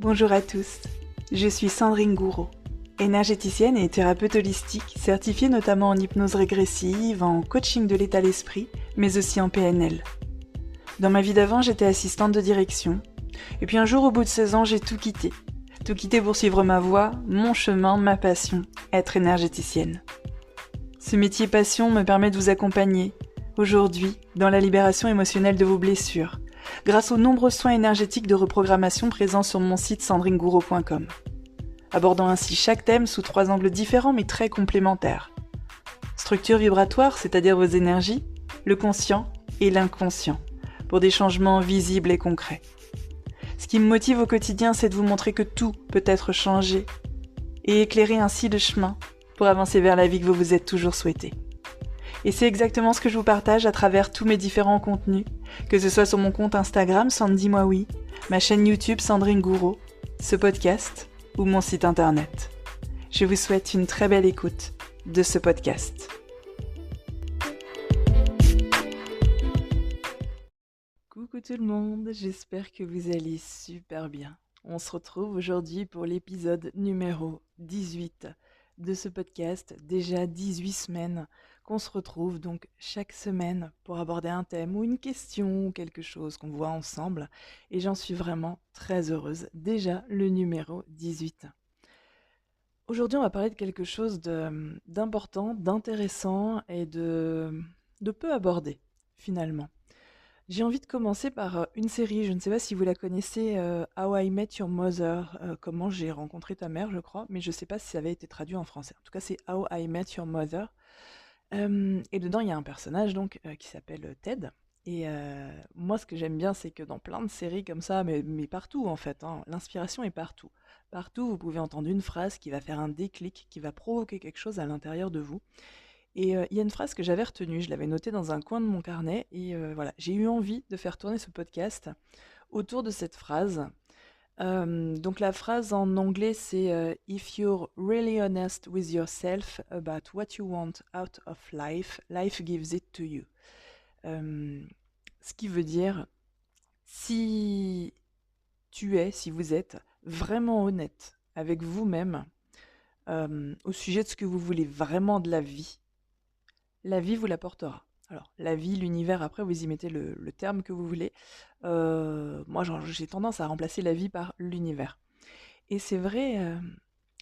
Bonjour à tous, je suis Sandrine Gouraud, énergéticienne et thérapeute holistique, certifiée notamment en hypnose régressive, en coaching de l'état d'esprit, mais aussi en PNL. Dans ma vie d'avant, j'étais assistante de direction, et puis un jour au bout de 16 ans, j'ai tout quitté. Tout quitté pour suivre ma voie, mon chemin, ma passion, être énergéticienne. Ce métier passion me permet de vous accompagner, aujourd'hui, dans la libération émotionnelle de vos blessures, grâce aux nombreux soins énergétiques de reprogrammation présents sur mon site sandrinegouraud.com, abordant ainsi chaque thème sous 3 angles différents mais très complémentaires. Structure vibratoire, c'est-à-dire vos énergies, le conscient et l'inconscient, pour des changements visibles et concrets. Ce qui me motive au quotidien, c'est de vous montrer que tout peut être changé et éclairer ainsi le chemin pour avancer vers la vie que vous vous êtes toujours souhaité. Et c'est exactement ce que je vous partage à travers tous mes différents contenus, que ce soit sur mon compte Instagram Sandy Moi Oui, ma chaîne YouTube Sandrine Gouraud, ce podcast ou mon site internet. Je vous souhaite une très belle écoute de ce podcast. Coucou tout le monde, j'espère que vous allez super bien. On se retrouve aujourd'hui pour l'épisode numéro 18 de ce podcast, déjà 18 semaines qu'on se retrouve donc chaque semaine pour aborder un thème ou une question ou quelque chose qu'on voit ensemble et j'en suis vraiment très heureuse, déjà le numéro 18. Aujourd'hui on va parler de quelque chose d'important, d'intéressant et de peu abordé finalement. J'ai envie de commencer par une série, je ne sais pas si vous la connaissez, How I Met Your Mother, comment j'ai rencontré ta mère je crois, mais je ne sais pas si ça avait été traduit en français. En tout cas c'est How I Met Your Mother. Et dedans il y a un personnage donc qui s'appelle Ted. Et moi ce que j'aime bien c'est que dans plein de séries comme ça, mais partout en fait, hein, l'inspiration est partout. Partout vous pouvez entendre une phrase qui va faire un déclic, qui va provoquer quelque chose à l'intérieur de vous. Et il y a une phrase que j'avais retenue, je l'avais notée dans un coin de mon carnet et voilà, j'ai eu envie de faire tourner ce podcast autour de cette phrase. Donc la phrase en anglais c'est If you're really honest with yourself about what you want out of life, life gives it to you. Ce qui veut dire si si vous êtes vraiment honnête avec vous-même au sujet de ce que vous voulez vraiment de la vie vous l'apportera. Alors, la vie, l'univers, après, vous y mettez le terme que vous voulez. Moi, j'ai tendance à remplacer la vie par l'univers. Et c'est vrai,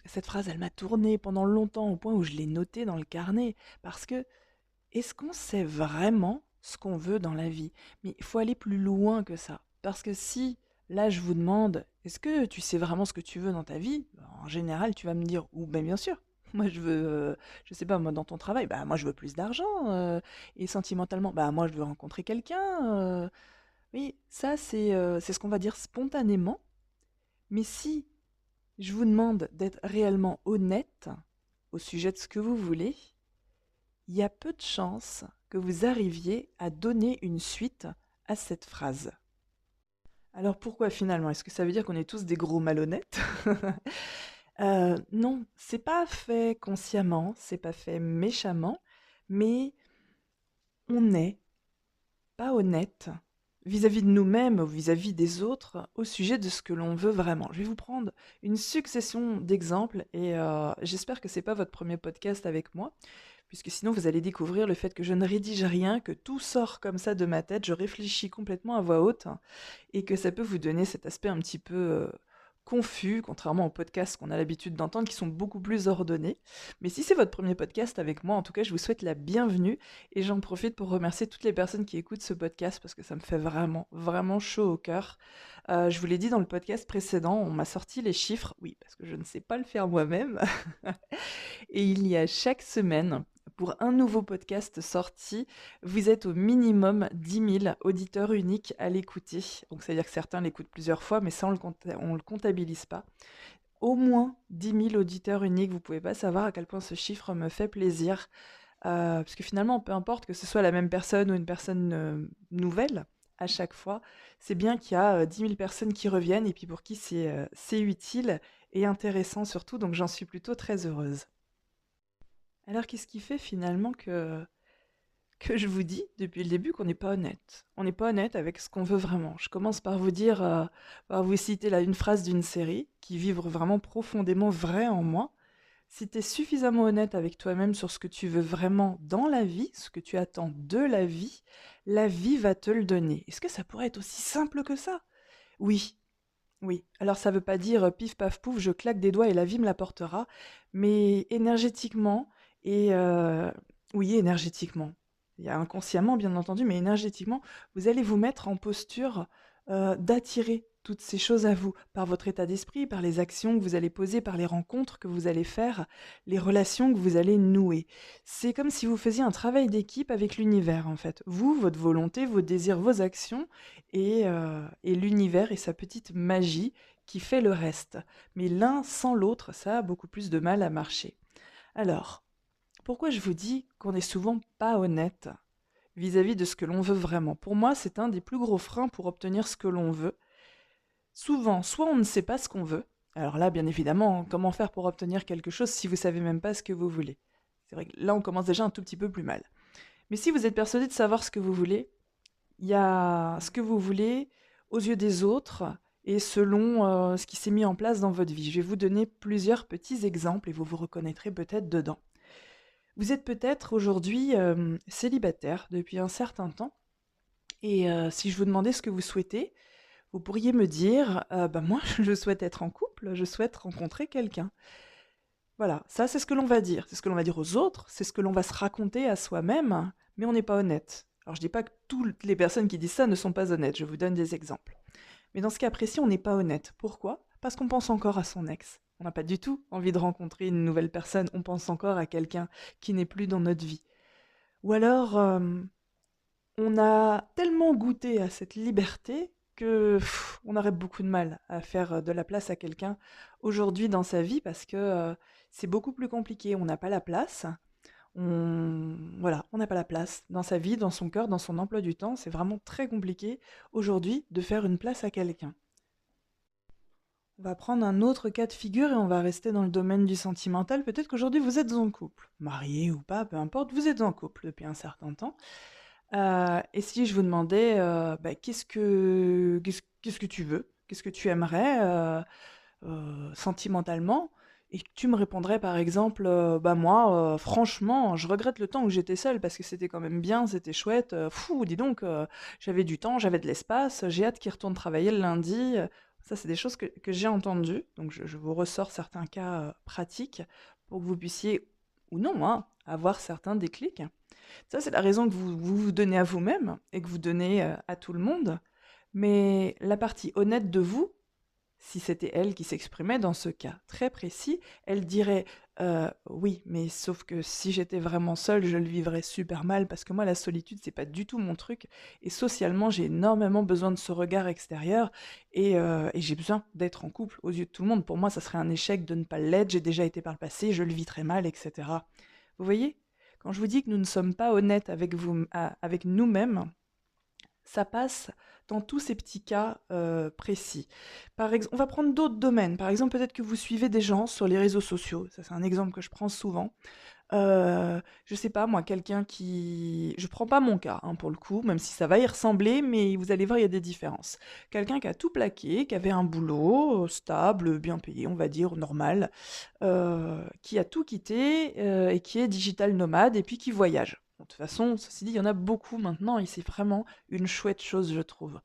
cette phrase, elle m'a tourné pendant longtemps au point où je l'ai notée dans le carnet. Parce que, est-ce qu'on sait vraiment ce qu'on veut dans la vie? Mais il faut aller plus loin que ça. Parce que si, là, je vous demande, est-ce que tu sais vraiment ce que tu veux dans ta vie? En général, tu vas me dire, ou ben bien sûr. Moi, je veux, je sais pas, moi, dans ton travail, bah, moi, je veux plus d'argent. Et sentimentalement, bah, moi, je veux rencontrer quelqu'un. Oui, ça, c'est ce qu'on va dire spontanément. Mais si je vous demande d'être réellement honnête au sujet de ce que vous voulez, il y a peu de chances que vous arriviez à donner une suite à cette phrase. Alors pourquoi finalement? Est-ce que ça veut dire qu'on est tous des gros malhonnêtes? Non, c'est pas fait consciemment, c'est pas fait méchamment, mais on n'est pas honnête vis-à-vis de nous-mêmes ou vis-à-vis des autres au sujet de ce que l'on veut vraiment. Je vais vous prendre une succession d'exemples et j'espère que c'est pas votre premier podcast avec moi, puisque sinon vous allez découvrir le fait que je ne rédige rien, que tout sort comme ça de ma tête, je réfléchis complètement à voix haute et que ça peut vous donner cet aspect un petit peu confus, contrairement aux podcasts qu'on a l'habitude d'entendre qui sont beaucoup plus ordonnés. Mais si c'est votre premier podcast avec moi, en tout cas, je vous souhaite la bienvenue et j'en profite pour remercier toutes les personnes qui écoutent ce podcast parce que ça me fait vraiment, vraiment chaud au cœur. Je vous l'ai dit dans le podcast précédent, on m'a sorti les chiffres, oui, parce que je ne sais pas le faire moi-même. Et il y a chaque semaine, pour un nouveau podcast sorti, vous êtes au minimum 10 000 auditeurs uniques à l'écouter. Donc, c'est-à-dire que certains l'écoutent plusieurs fois, mais ça, on le comptabilise pas. Au moins 10 000 auditeurs uniques, vous pouvez pas savoir à quel point ce chiffre me fait plaisir. Parce que finalement, peu importe que ce soit la même personne ou une personne nouvelle, à chaque fois, c'est bien qu'il y a 10 000 personnes qui reviennent et puis pour qui c'est utile et intéressant surtout, donc j'en suis plutôt très heureuse. Alors qu'est-ce qui fait finalement que je vous dis depuis le début qu'on n'est pas honnête. On n'est pas honnête avec ce qu'on veut vraiment. Je commence par vous dire, par vous citer là une phrase d'une série qui vibre vraiment profondément vrai en moi. Si tu es suffisamment honnête avec toi-même sur ce que tu veux vraiment dans la vie, ce que tu attends de la vie va te le donner. Est-ce que ça pourrait être aussi simple que ça? Oui, oui. Alors ça veut pas dire pif paf pouf, je claque des doigts et la vie me l'apportera, mais énergétiquement et oui, énergétiquement. Il y a inconsciemment bien entendu, mais énergétiquement, vous allez vous mettre en posture d'attirer toutes ces choses à vous par votre état d'esprit, par les actions que vous allez poser, par les rencontres que vous allez faire, les relations que vous allez nouer. C'est comme si vous faisiez un travail d'équipe avec l'univers en fait. Vous, votre volonté, vos désirs, vos actions et l'univers et sa petite magie qui fait le reste. Mais l'un sans l'autre, ça a beaucoup plus de mal à marcher. Alors, pourquoi je vous dis qu'on n'est souvent pas honnête vis-à-vis de ce que l'on veut vraiment? Pour moi, c'est un des plus gros freins pour obtenir ce que l'on veut. Souvent, soit on ne sait pas ce qu'on veut. Alors là, bien évidemment, comment faire pour obtenir quelque chose si vous savez même pas ce que vous voulez? C'est vrai que là, on commence déjà un tout petit peu plus mal. Mais si vous êtes persuadé de savoir ce que vous voulez, il y a ce que vous voulez aux yeux des autres et selon ce qui s'est mis en place dans votre vie. Je vais vous donner plusieurs petits exemples et vous vous reconnaîtrez peut-être dedans. Vous êtes peut-être aujourd'hui célibataire depuis un certain temps et si je vous demandais ce que vous souhaitez, vous pourriez me dire bah moi je souhaite être en couple, je souhaite rencontrer quelqu'un. Voilà, ça c'est ce que l'on va dire. C'est ce que l'on va dire aux autres, c'est ce que l'on va se raconter à soi-même, mais on n'est pas honnête. Alors je dis pas que toutes les personnes qui disent ça ne sont pas honnêtes, je vous donne des exemples. Mais dans ce cas précis, on n'est pas honnête. Pourquoi? Parce qu'on pense encore à son ex. On n'a pas du tout envie de rencontrer une nouvelle personne, on pense encore à quelqu'un qui n'est plus dans notre vie. Ou alors, on a tellement goûté à cette liberté que on aurait beaucoup de mal à faire de la place à quelqu'un aujourd'hui dans sa vie parce que c'est beaucoup plus compliqué. On n'a pas la place. Voilà, on n'a pas la place dans sa vie, dans son cœur, dans son emploi du temps. C'est vraiment très compliqué aujourd'hui de faire une place à quelqu'un. On va prendre un autre cas de figure et on va rester dans le domaine du sentimental. Peut-être qu'aujourd'hui vous êtes en couple, marié ou pas, peu importe, vous êtes en couple depuis un certain temps. Et si je vous demandais, bah, qu'est-ce que tu veux? Qu'est-ce que tu aimerais, sentimentalement? Et que tu me répondrais par exemple, bah, moi, franchement, je regrette le temps où j'étais seule parce que c'était quand même bien, c'était chouette, fou, dis donc, j'avais du temps, j'avais de l'espace, j'ai hâte qu'il retourne travailler le lundi. Ça, c'est des choses que j'ai entendues, donc je vous ressors certains cas, pratiques pour que vous puissiez ou non, hein, avoir certains déclics. Ça, c'est la raison que vous donnez à vous-même et que vous donnez à tout le monde. Mais la partie honnête de vous, si c'était elle qui s'exprimait dans ce cas très précis, elle dirait oui, mais sauf que si j'étais vraiment seule, je le vivrais super mal parce que moi, la solitude, c'est pas du tout mon truc. Et socialement, j'ai énormément besoin de ce regard extérieur et j'ai besoin d'être en couple aux yeux de tout le monde. Pour moi, ça serait un échec de ne pas l'être. J'ai déjà été par le passé, je le vis très mal, etc. Vous voyez? Quand je vous dis que nous ne sommes pas honnêtes avec avec nous-mêmes, ça passe dans tous ces petits cas précis. Par exemple, on va prendre d'autres domaines. Par exemple, peut-être que vous suivez des gens sur les réseaux sociaux. Ça, c'est un exemple que je prends souvent. Je sais pas moi, quelqu'un qui je prends pas mon cas, hein, pour le coup, même si ça va y ressembler, mais vous allez voir, il y a des différences. Quelqu'un qui a tout plaqué, qui avait un boulot, stable, bien payé, on va dire, normal, qui a tout quitté, et qui est digital nomade et puis qui voyage. Bon, de toute façon, ceci dit, il y en a beaucoup maintenant et c'est vraiment une chouette chose, je trouve.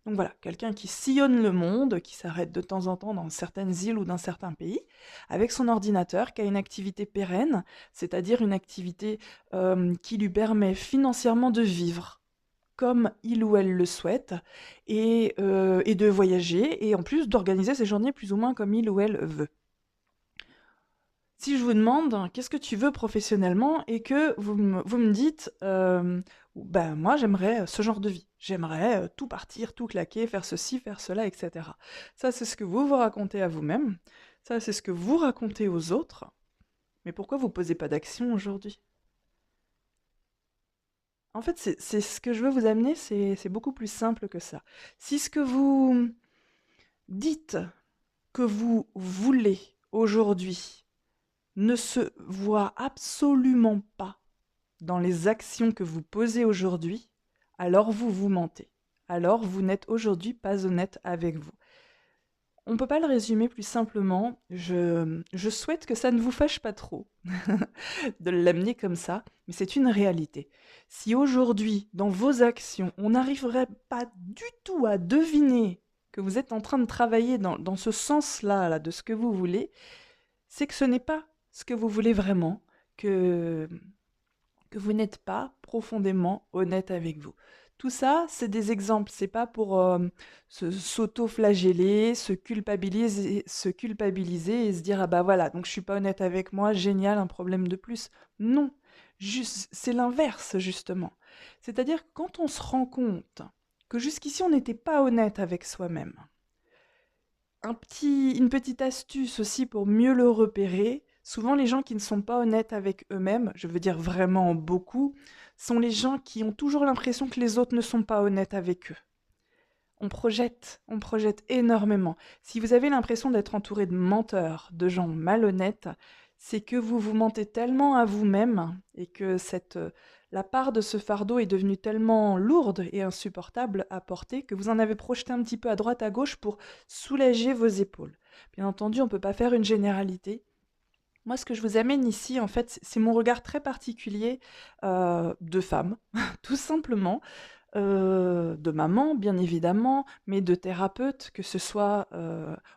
Donc voilà, quelqu'un qui sillonne le monde, qui s'arrête de temps en temps dans certaines îles ou dans certains pays, avec son ordinateur, qui a une activité pérenne, c'est-à-dire une activité qui lui permet financièrement de vivre comme il ou elle le souhaite, et de voyager, et en plus d'organiser ses journées plus ou moins comme il ou elle veut. Si je vous demande qu'est-ce que tu veux professionnellement et que vous me dites ben moi j'aimerais ce genre de vie, j'aimerais tout partir, tout claquer, faire ceci, faire cela, etc. Ça c'est ce que vous vous racontez à vous-même, ça c'est ce que vous racontez aux autres, mais pourquoi vous posez pas d'action aujourd'hui? En fait c'est ce que je veux vous amener, c'est beaucoup plus simple que ça. Si ce que vous dites que vous voulez aujourd'hui ne se voit absolument pas dans les actions que vous posez aujourd'hui, alors vous vous mentez. Alors vous n'êtes aujourd'hui pas honnête avec vous. On ne peut pas le résumer plus simplement. Je souhaite que ça ne vous fâche pas trop de l'amener comme ça, mais c'est une réalité. Si aujourd'hui, dans vos actions, on n'arriverait pas du tout à deviner que vous êtes en train de travailler dans ce sens-là, là, de ce que vous voulez, c'est que ce n'est pas ce que vous voulez vraiment, que vous n'êtes pas profondément honnête avec vous. Tout ça, c'est des exemples, c'est pas pour s'auto-flageller, se culpabiliser et se dire ah bah voilà, donc je suis pas honnête avec moi, génial, un problème de plus. Non, juste, c'est l'inverse justement. C'est-à-dire que quand on se rend compte que jusqu'ici on n'était pas honnête avec soi-même, une petite astuce aussi pour mieux le repérer. Souvent, les gens qui ne sont pas honnêtes avec eux-mêmes, je veux dire vraiment beaucoup, sont les gens qui ont toujours l'impression que les autres ne sont pas honnêtes avec eux. On projette énormément. Si vous avez l'impression d'être entouré de menteurs, de gens malhonnêtes, c'est que vous vous mentez tellement à vous-même et que la part de ce fardeau est devenue tellement lourde et insupportable à porter que vous en avez projeté un petit peu à droite à gauche pour soulager vos épaules. Bien entendu, on ne peut pas faire une généralité. Moi, ce que je vous amène ici, en fait, c'est mon regard très particulier de femme, tout simplement, de maman, bien évidemment, mais de thérapeute, que ce soit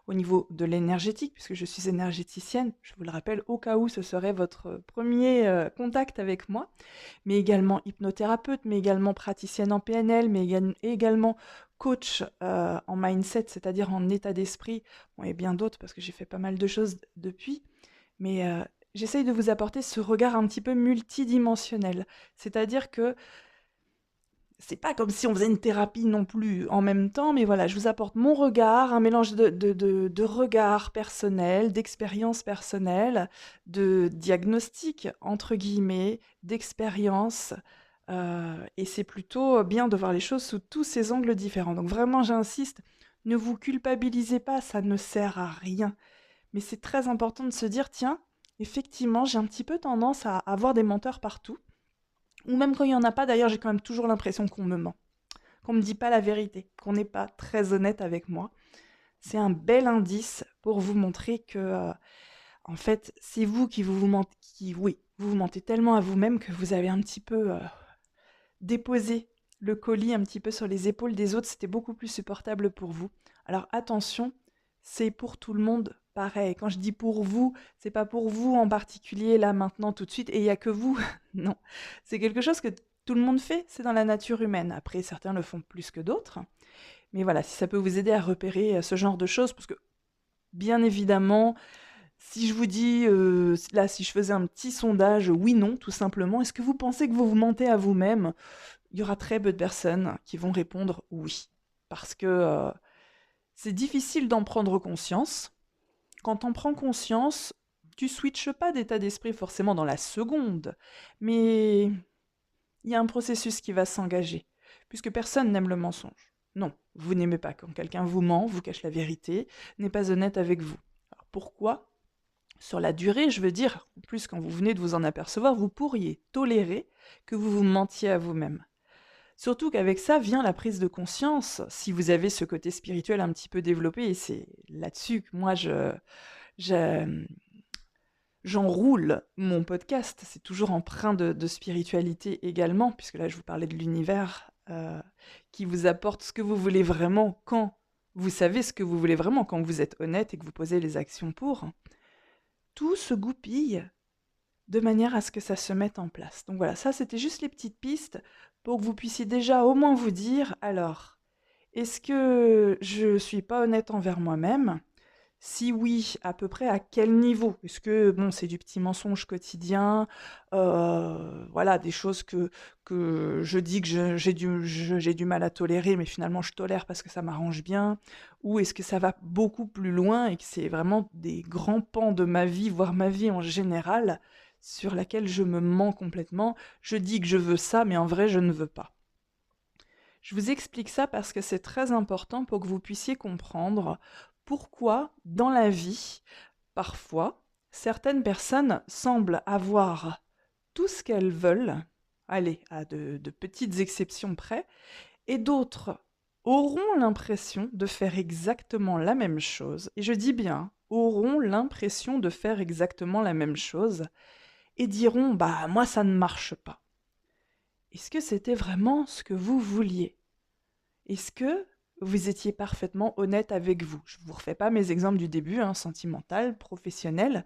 au niveau de l'énergétique, puisque je suis énergéticienne, je vous le rappelle, au cas où ce serait votre premier contact avec moi, mais également hypnothérapeute, mais également praticienne en PNL, mais également coach en mindset, c'est-à-dire en état d'esprit, bon, et bien d'autres, parce que j'ai fait pas mal de choses depuis, mais j'essaye de vous apporter ce regard un petit peu multidimensionnel, c'est-à-dire que c'est pas comme si on faisait une thérapie non plus en même temps, mais voilà, je vous apporte mon regard, un mélange de regard personnel, d'expérience personnelle, de diagnostic, entre guillemets, d'expérience. Et c'est plutôt bien de voir les choses sous tous ces angles différents. Donc vraiment, j'insiste, ne vous culpabilisez pas, ça ne sert à rien. Mais c'est très important de se dire, tiens, effectivement, j'ai un petit peu tendance à avoir des menteurs partout. Ou même quand il n'y en a pas, d'ailleurs, j'ai quand même toujours l'impression qu'on me ment, qu'on ne me dit pas la vérité, qu'on n'est pas très honnête avec moi. C'est un bel indice pour vous montrer que, en fait, c'est vous qui vous mentez, oui, vous vous mentez tellement à vous-même que vous avez un petit peu déposé le colis un petit peu sur les épaules des autres. C'était beaucoup plus supportable pour vous. Alors attention, c'est pour tout le monde pareil. Quand je dis pour vous, c'est pas pour vous en particulier, là, maintenant, tout de suite, et il n'y a que vous. Non, c'est quelque chose que tout le monde fait, c'est dans la nature humaine. Après, certains le font plus que d'autres. Mais voilà, si ça peut vous aider à repérer ce genre de choses, parce que, bien évidemment, si je vous dis, là, si je faisais un petit sondage, oui, non, tout simplement, est-ce que vous pensez que vous vous mentez à vous-même? Il y aura très peu de personnes qui vont répondre oui. Parce que c'est difficile d'en prendre conscience. Quand on prend conscience, tu switches pas d'état d'esprit forcément dans la seconde, mais il y a un processus qui va s'engager, puisque personne n'aime le mensonge. Non, vous n'aimez pas quand quelqu'un vous ment, vous cache la vérité, n'est pas honnête avec vous. Alors pourquoi? Sur la durée, je veux dire, en plus quand vous venez de vous en apercevoir, vous pourriez tolérer que vous vous mentiez à vous-même. Surtout qu'avec ça vient la prise de conscience, si vous avez ce côté spirituel un petit peu développé, et c'est là-dessus que moi j'enroule mon podcast, c'est toujours empreint de spiritualité également, puisque là je vous parlais de l'univers qui vous apporte ce que vous voulez vraiment quand vous savez ce que vous voulez vraiment, quand vous êtes honnête et que vous posez les actions pour. Tout se goupille de manière à ce que ça se mette en place. Donc voilà, ça c'était juste les petites pistes pour que vous puissiez déjà au moins vous dire, alors, est-ce que je suis pas honnête envers moi-même? Si oui, à peu près à quel niveau? Est-ce que, bon, c'est du petit mensonge quotidien, voilà, des choses que je dis que j'ai du mal à tolérer, mais finalement je tolère parce que ça m'arrange bien? Ou est-ce que ça va beaucoup plus loin et que c'est vraiment des grands pans de ma vie, voire ma vie en général, sur laquelle je me mens complètement? Je dis que je veux ça, mais en vrai, je ne veux pas. Je vous explique ça parce que c'est très important pour que vous puissiez comprendre pourquoi, dans la vie, parfois, certaines personnes semblent avoir tout ce qu'elles veulent, allez, à de petites exceptions près, et d'autres auront l'impression de faire exactement la même chose, et je dis bien, auront l'impression de faire exactement la même chose, et diront, bah moi ça ne marche pas. Est-ce que c'était vraiment ce que vous vouliez? Est-ce que vous étiez parfaitement honnête avec vous? Je ne vous refais pas mes exemples du début, hein, sentimental, professionnel.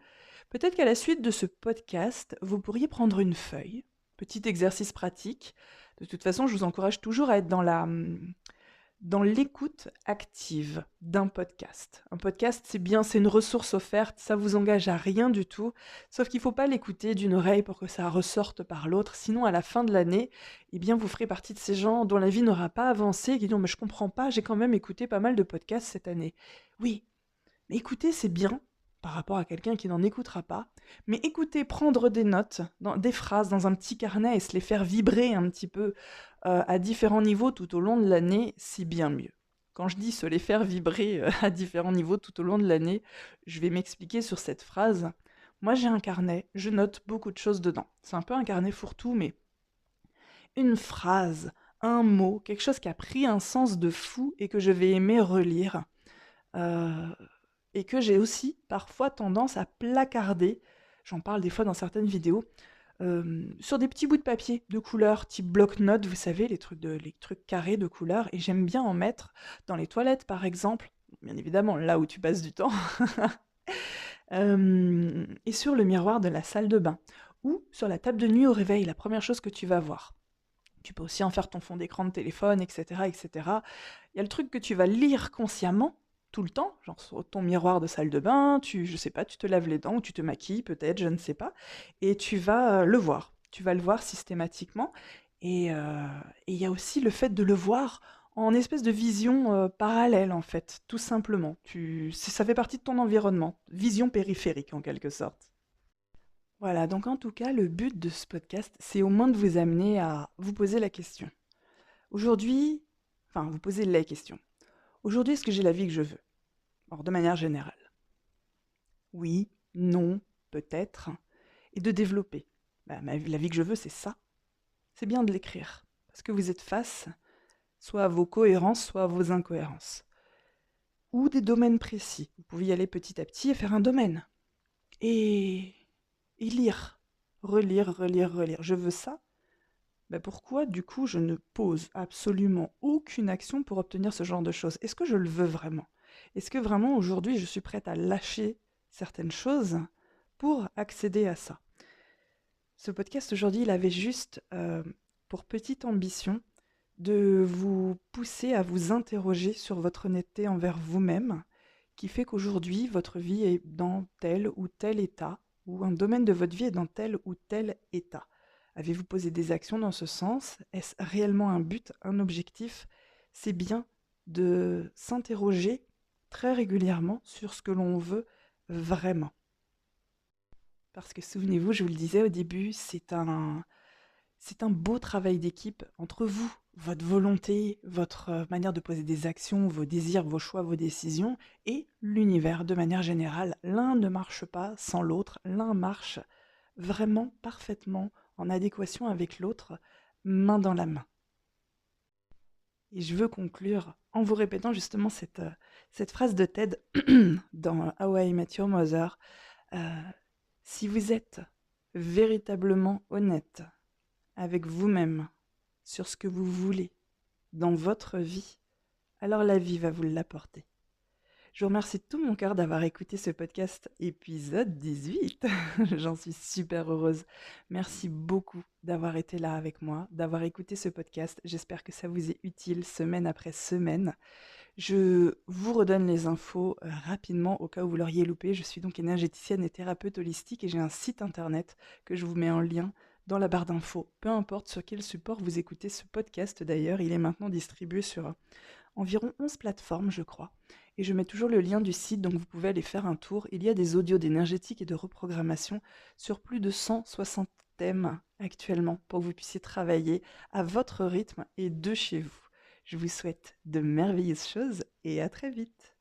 Peut-être qu'à la suite de ce podcast, vous pourriez prendre une feuille, petit exercice pratique. De toute façon, je vous encourage toujours à être dans l'écoute active d'un podcast. Un podcast, c'est bien, c'est une ressource offerte, ça vous engage à rien du tout, sauf qu'il ne faut pas l'écouter d'une oreille pour que ça ressorte par l'autre, sinon à la fin de l'année, eh bien vous ferez partie de ces gens dont la vie n'aura pas avancé, qui diront mais je comprends pas, j'ai quand même écouté pas mal de podcasts cette année. Oui, mais écouter c'est bien par rapport à quelqu'un qui n'en écoutera pas, mais écouter, prendre des notes, des phrases dans un petit carnet et se les faire vibrer un petit peu à différents niveaux tout au long de l'année, c'est bien mieux. Quand je dis se les faire vibrer à différents niveaux tout au long de l'année, je vais m'expliquer sur cette phrase. Moi j'ai un carnet, je note beaucoup de choses dedans. C'est un peu un carnet fourre-tout, mais une phrase, un mot, quelque chose qui a pris un sens de fou et que je vais aimer relire. Euh, et que j'ai aussi parfois tendance à placarder, j'en parle des fois dans certaines vidéos, sur des petits bouts de papier de couleur, type bloc-notes, vous savez, les trucs carrés de couleur, et j'aime bien en mettre dans les toilettes par exemple, bien évidemment là où tu passes du temps, et sur le miroir de la salle de bain, ou sur la table de nuit au réveil, la première chose que tu vas voir. Tu peux aussi en faire ton fond d'écran de téléphone, etc., etc. Il y a le truc que tu vas lire consciemment, tout le temps, genre sur ton miroir de salle de bain, je sais pas, tu te laves les dents, ou tu te maquilles peut-être, je ne sais pas, et tu vas le voir. Tu vas le voir systématiquement. Et il y a aussi le fait de le voir en espèce de vision parallèle, en fait, tout simplement. Ça fait partie de ton environnement, vision périphérique en quelque sorte. Voilà, donc en tout cas, le but de ce podcast, c'est au moins de vous amener à vous poser la question. Aujourd'hui, enfin, vous posez les questions. Aujourd'hui, est-ce que j'ai la vie que je veux? Alors, de manière générale. Oui, non, peut-être. Et de développer. La vie que je veux, c'est ça. C'est bien de l'écrire. Parce que vous êtes face soit à vos cohérences, soit à vos incohérences. Ou des domaines précis. Vous pouvez y aller petit à petit et faire un domaine. Et, et lire. Relire, relire, relire. Je veux ça. Pourquoi, du coup, je ne pose absolument aucune action pour obtenir ce genre de choses? Est-ce que je le veux vraiment? Est-ce que vraiment, aujourd'hui, je suis prête à lâcher certaines choses pour accéder à ça? Ce podcast, aujourd'hui, il avait juste pour petite ambition de vous pousser à vous interroger sur votre honnêteté envers vous-même, qui fait qu'aujourd'hui, votre vie est dans tel ou tel état, ou un domaine de votre vie est dans tel ou tel état. Avez-vous posé des actions dans ce sens? Est-ce réellement un but, un objectif? C'est bien de s'interroger très régulièrement sur ce que l'on veut vraiment. Parce que souvenez-vous, je vous le disais au début, c'est un beau travail d'équipe entre vous, votre volonté, votre manière de poser des actions, vos désirs, vos choix, vos décisions, et l'univers de manière générale. L'un ne marche pas sans l'autre, l'un marche vraiment parfaitement en adéquation avec l'autre, main dans la main. Et je veux conclure en vous répétant justement cette phrase de Ted dans How I Met Your Mother. Euh, si vous êtes véritablement honnête avec vous-même sur ce que vous voulez dans votre vie, alors la vie va vous l'apporter. Je vous remercie de tout mon cœur d'avoir écouté ce podcast épisode 18. J'en suis super heureuse. Merci beaucoup d'avoir été là avec moi, d'avoir écouté ce podcast. J'espère que ça vous est utile semaine après semaine. Je vous redonne les infos rapidement au cas où vous l'auriez loupé. Je suis donc énergéticienne et thérapeute holistique et j'ai un site internet que je vous mets en lien dans la barre d'infos. Peu importe sur quel support vous écoutez ce podcast d'ailleurs, il est maintenant distribué sur environ 11 plateformes, je crois. Et je mets toujours le lien du site, donc vous pouvez aller faire un tour. Il y a des audios d'énergétique et de reprogrammation sur plus de 160 thèmes actuellement pour que vous puissiez travailler à votre rythme et de chez vous. Je vous souhaite de merveilleuses choses et à très vite.